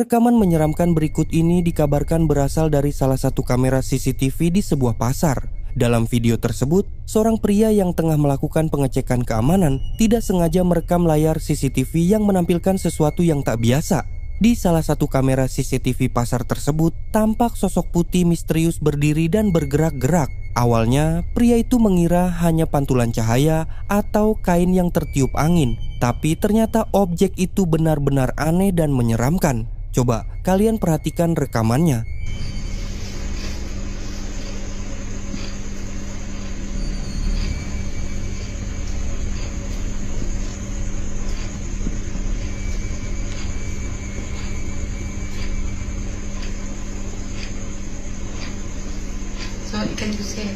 Rekaman menyeramkan berikut ini dikabarkan berasal dari salah satu kamera CCTV di sebuah pasar. Dalam video tersebut, seorang pria yang tengah melakukan pengecekan keamanan tidak sengaja merekam layar CCTV yang menampilkan sesuatu yang tak biasa. Di salah satu kamera CCTV pasar tersebut, tampak sosok putih misterius berdiri dan bergerak-gerak. Awalnya, pria itu mengira hanya pantulan cahaya atau kain yang tertiup angin. Tapi ternyata objek itu benar-benar aneh dan menyeramkan. Coba kalian perhatikan rekamannya. So, ikan buset.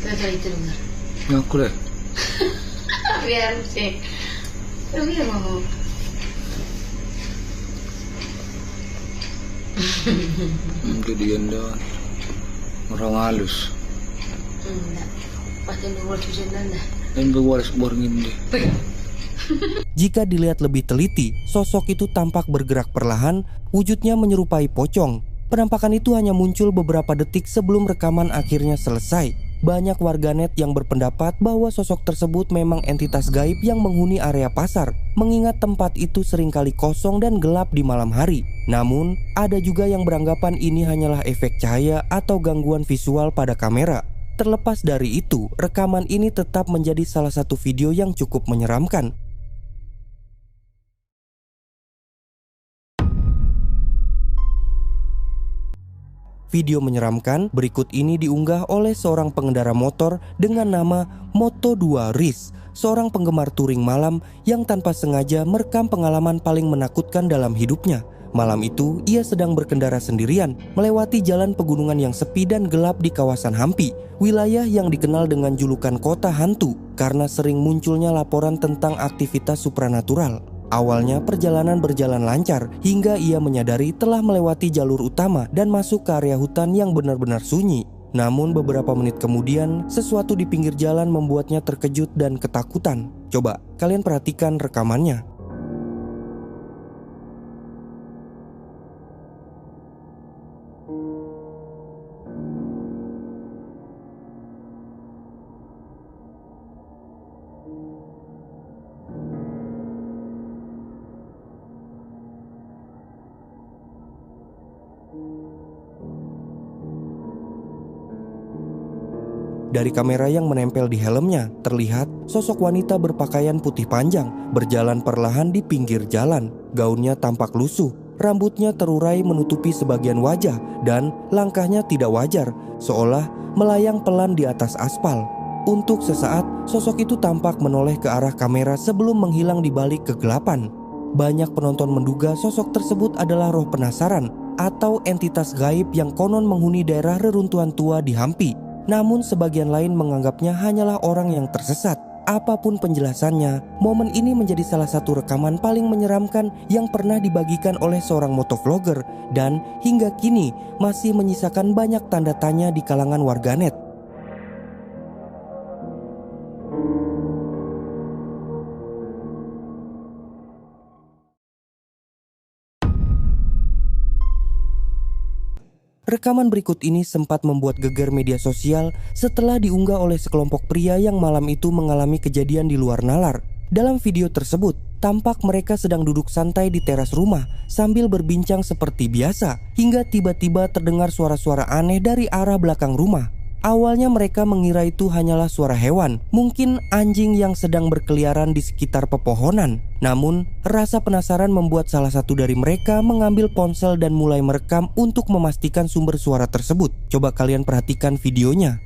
Kenapa itu dengar? Ngaku deh. Biar sih. Pero biar mau. Kedian doon. Orang halus. Enggak. Pasti nomor susunan dah. Dan berwaris borngin deh. Jika dilihat lebih teliti, sosok itu tampak bergerak perlahan, wujudnya menyerupai pocong. Penampakan itu hanya muncul beberapa detik sebelum rekaman akhirnya selesai. Banyak warganet yang berpendapat bahwa sosok tersebut memang entitas gaib yang menghuni area pasar, mengingat tempat itu seringkali kosong dan gelap di malam hari. Namun, ada juga yang beranggapan ini hanyalah efek cahaya atau gangguan visual pada kamera. Terlepas dari itu, rekaman ini tetap menjadi salah satu video yang cukup menyeramkan. Video menyeramkan berikut ini diunggah oleh seorang pengendara motor dengan nama Moto2 Riz, seorang penggemar touring malam yang tanpa sengaja merekam pengalaman paling menakutkan dalam hidupnya. Malam itu, ia sedang berkendara sendirian melewati jalan pegunungan yang sepi dan gelap di kawasan Hampi, wilayah yang dikenal dengan julukan kota hantu karena sering munculnya laporan tentang aktivitas supranatural. Awalnya perjalanan berjalan lancar hingga ia menyadari telah melewati jalur utama dan masuk ke area hutan yang benar-benar sunyi. Namun beberapa menit kemudian, sesuatu di pinggir jalan membuatnya terkejut dan ketakutan. Coba kalian perhatikan rekamannya. Dari kamera yang menempel di helmnya, terlihat sosok wanita berpakaian putih panjang berjalan perlahan di pinggir jalan. Gaunnya tampak lusuh, rambutnya terurai menutupi sebagian wajah, dan langkahnya tidak wajar, seolah melayang pelan di atas aspal. Untuk sesaat, sosok itu tampak menoleh ke arah kamera sebelum menghilang di balik kegelapan. Banyak penonton menduga sosok tersebut adalah roh penasaran atau entitas gaib yang konon menghuni daerah reruntuhan tua di Hampi. Namun sebagian lain menganggapnya hanyalah orang yang tersesat. Apapun penjelasannya, momen ini menjadi salah satu rekaman paling menyeramkan yang pernah dibagikan oleh seorang motovlogger dan hingga kini masih menyisakan banyak tanda tanya di kalangan warganet. Rekaman berikut ini sempat membuat geger media sosial setelah diunggah oleh sekelompok pria yang malam itu mengalami kejadian di luar nalar. Dalam video tersebut, tampak mereka sedang duduk santai di teras rumah sambil berbincang seperti biasa, hingga tiba-tiba terdengar suara-suara aneh dari arah belakang rumah. Awalnya mereka mengira itu hanyalah suara hewan, mungkin anjing yang sedang berkeliaran di sekitar pepohonan. Namun, rasa penasaran membuat salah satu dari mereka mengambil ponsel dan mulai merekam untuk memastikan sumber suara tersebut. Coba kalian perhatikan videonya.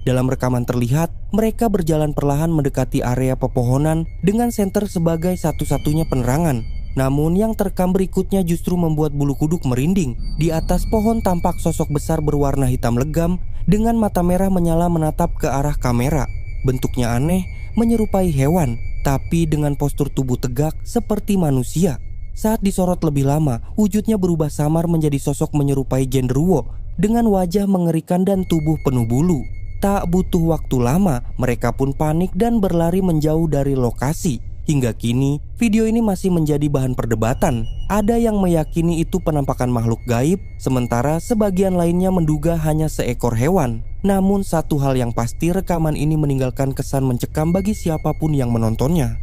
Dalam rekaman terlihat, mereka berjalan perlahan mendekati area pepohonan dengan senter sebagai satu-satunya penerangan. Namun yang terekam berikutnya justru membuat bulu kuduk merinding. Di atas pohon tampak sosok besar berwarna hitam legam dengan mata merah menyala menatap ke arah kamera. Bentuknya aneh, menyerupai hewan, tapi dengan postur tubuh tegak seperti manusia. Saat disorot lebih lama, wujudnya berubah samar menjadi sosok menyerupai genderuwo dengan wajah mengerikan dan tubuh penuh bulu. Tak butuh waktu lama, mereka pun panik dan berlari menjauh dari lokasi. Hingga kini, video ini masih menjadi bahan perdebatan. Ada yang meyakini itu penampakan makhluk gaib, sementara sebagian lainnya menduga hanya seekor hewan. Namun satu hal yang pasti, rekaman ini meninggalkan kesan mencekam bagi siapapun yang menontonnya.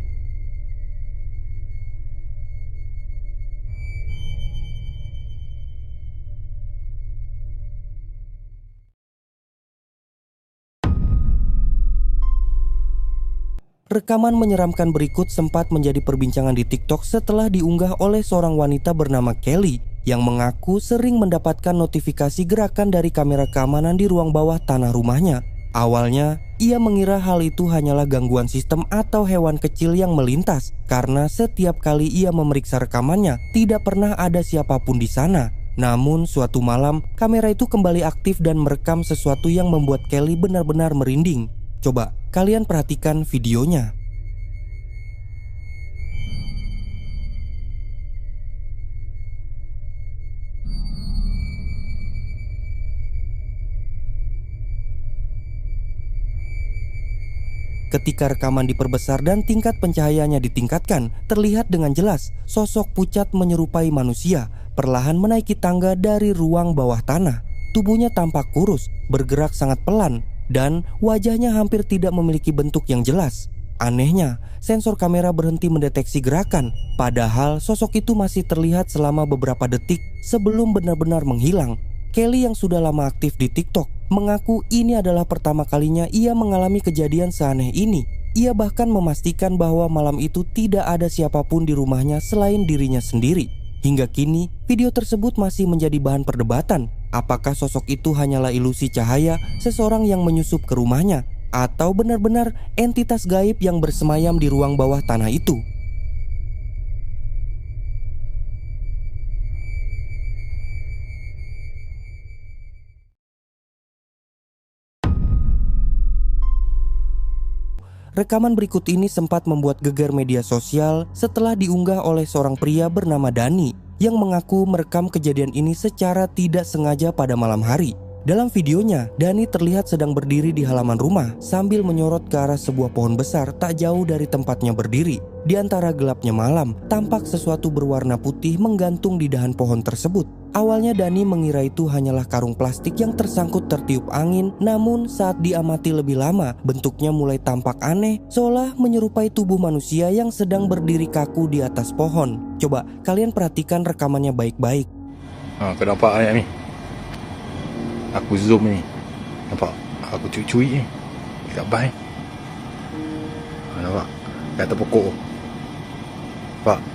Rekaman menyeramkan berikut sempat menjadi perbincangan di TikTok setelah diunggah oleh seorang wanita bernama Kelly yang mengaku sering mendapatkan notifikasi gerakan dari kamera keamanan di ruang bawah tanah rumahnya. Awalnya, ia mengira hal itu hanyalah gangguan sistem atau hewan kecil yang melintas karena setiap kali ia memeriksa rekamannya, tidak pernah ada siapapun di sana. Namun suatu malam, kamera itu kembali aktif dan merekam sesuatu yang membuat Kelly benar-benar merinding. Coba kalian perhatikan videonya. Ketika rekaman diperbesar dan tingkat pencahayaannya ditingkatkan, terlihat dengan jelas sosok pucat menyerupai manusia perlahan menaiki tangga dari ruang bawah tanah. Tubuhnya tampak kurus, bergerak sangat pelan, dan wajahnya hampir tidak memiliki bentuk yang jelas. Anehnya, sensor kamera berhenti mendeteksi gerakan, padahal sosok itu masih terlihat selama beberapa detik sebelum benar-benar menghilang. Kelly yang sudah lama aktif di TikTok mengaku ini adalah pertama kalinya ia mengalami kejadian seaneh ini. Ia bahkan memastikan bahwa malam itu tidak ada siapapun di rumahnya selain dirinya sendiri. Hingga kini, video tersebut masih menjadi bahan perdebatan. Apakah sosok itu hanyalah ilusi cahaya seseorang yang menyusup ke rumahnya, atau benar-benar entitas gaib yang bersemayam di ruang bawah tanah itu? Rekaman berikut ini sempat membuat geger media sosial setelah diunggah oleh seorang pria bernama Dani yang mengaku merekam kejadian ini secara tidak sengaja pada malam hari. Dalam videonya, Dani terlihat sedang berdiri di halaman rumah sambil menyorot ke arah sebuah pohon besar tak jauh dari tempatnya berdiri. Di antara gelapnya malam, tampak sesuatu berwarna putih menggantung di dahan pohon tersebut. Awalnya Dani mengira itu hanyalah karung plastik yang tersangkut tertiup angin, namun saat diamati lebih lama, bentuknya mulai tampak aneh, seolah menyerupai tubuh manusia yang sedang berdiri kaku di atas pohon. Coba kalian perhatikan rekamannya baik-baik. Kau nampak ayat ni? Aku zoom ni. Nampak? Aku cuik-cuik ni dekat bas. Nampak? Kat atas pokok. Nampak?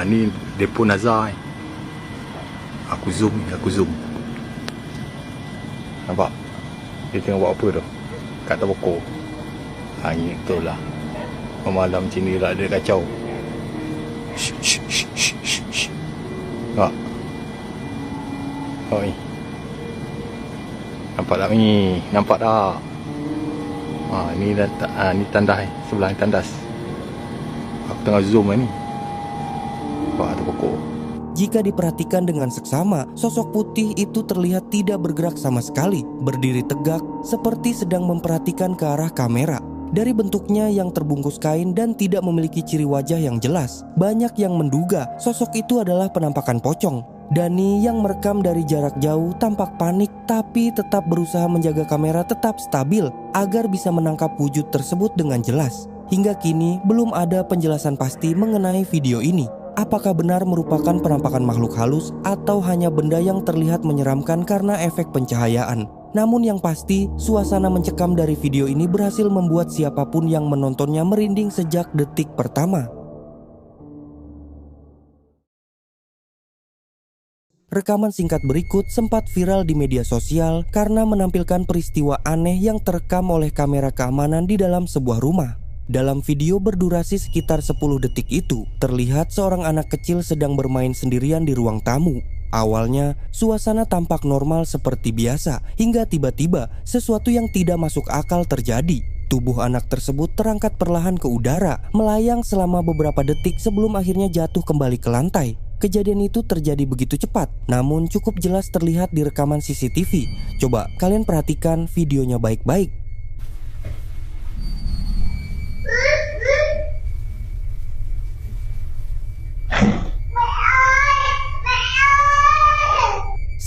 Ni depo Nazar ni. Aku zoom. Nampak? Dia tengok buat apa tu? Kat atas pokok. Ni betul lah. Malam macam ni lah dia kacau. Shh. Nampak? Oh ni. Nampak tak ni? Nampak tak? Ni tandas ni. Sebelah ni tandas. Aku tengah zoom ni. Nampak atas pokok. Jika diperhatikan dengan seksama, sosok putih itu terlihat tidak bergerak sama sekali, berdiri tegak seperti sedang memperhatikan ke arah kamera. Dari bentuknya yang terbungkus kain dan tidak memiliki ciri wajah yang jelas, banyak yang menduga sosok itu adalah penampakan pocong. Dani yang merekam dari jarak jauh tampak panik tapi tetap berusaha menjaga kamera tetap stabil agar bisa menangkap wujud tersebut dengan jelas. Hingga kini belum ada penjelasan pasti mengenai video ini. apakah benar merupakan penampakan makhluk halus atau hanya benda yang terlihat menyeramkan karena efek pencahayaan. Namun yang pasti, suasana mencekam dari video ini berhasil membuat siapapun yang menontonnya merinding sejak detik pertama. Rekaman singkat berikut sempat viral di media sosial karena menampilkan peristiwa aneh yang terekam oleh kamera keamanan di dalam sebuah rumah. Dalam video berdurasi sekitar 10 detik itu, terlihat seorang anak kecil sedang bermain sendirian di ruang tamu. Awalnya, suasana tampak normal seperti biasa, hingga tiba-tiba sesuatu yang tidak masuk akal terjadi. Tubuh anak tersebut terangkat perlahan ke udara, melayang selama beberapa detik sebelum akhirnya jatuh kembali ke lantai. Kejadian itu terjadi begitu cepat, namun cukup jelas terlihat di rekaman CCTV. Coba kalian perhatikan videonya baik-baik.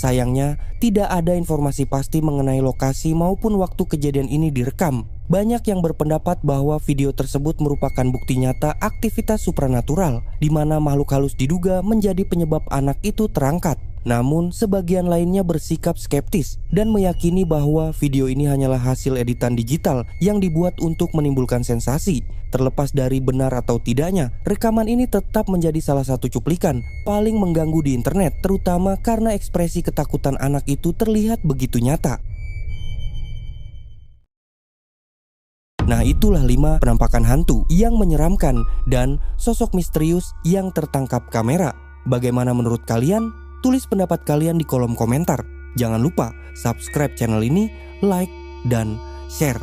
Sayangnya, tidak ada informasi pasti mengenai lokasi maupun waktu kejadian ini direkam. Banyak yang berpendapat bahwa video tersebut merupakan bukti nyata aktivitas supranatural, di mana makhluk halus diduga menjadi penyebab anak itu terangkat. Namun, sebagian lainnya bersikap skeptis dan meyakini bahwa video ini hanyalah hasil editan digital yang dibuat untuk menimbulkan sensasi. Terlepas dari benar atau tidaknya, rekaman ini tetap menjadi salah satu cuplikan paling mengganggu di internet, terutama karena ekspresi ketakutan anak itu terlihat begitu nyata. Nah, itulah 5 penampakan hantu yang menyeramkan dan sosok misterius yang tertangkap kamera. Bagaimana menurut kalian? Tulis pendapat kalian di kolom komentar. Jangan lupa subscribe channel ini, like, dan share.